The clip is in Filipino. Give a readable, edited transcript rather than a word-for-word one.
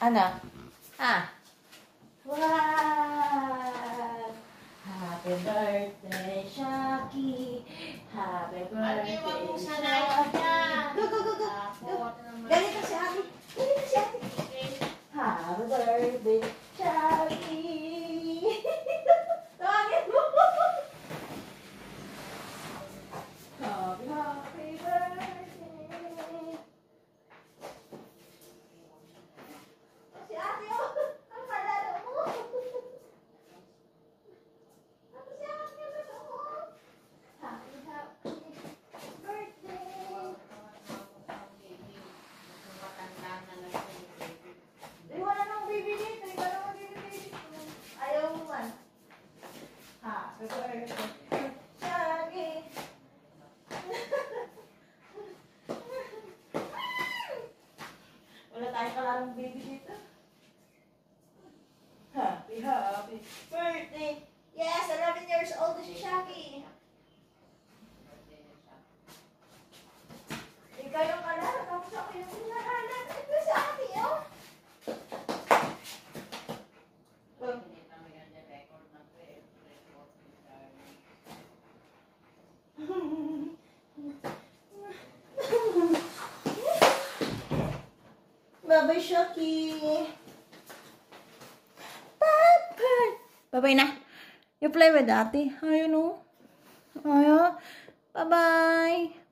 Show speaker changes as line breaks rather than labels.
Ano? Wow! Happy birthday, Shaki! Happy birthday, Shaki! Go, go, go, go! Ganito si Ate! Ganito si Ate! Happy birthday, Shaki! Tawagin mo! Happy, happy birthday! Si Ate, oh! Ang palalo mo! Ano si Ate? Ano mo? Happy, happy birthday! Eh, wala nang baby dito. Ikaw lang ang baby dito. Ayaw mo man. Happy birthday, Shaggy! Wala tayong kalarang baby dito. Happy, happy birthday! Yes, 11 years old na si Shaggy. Ikaw yung kalarang. Tapos ako yung sinaralan. Ito si Ate, oh! Bye-bye, Shaki. Bye-bye. Bye-bye na. You play with Ate. Ayun, oh. Ayun. Bye-bye.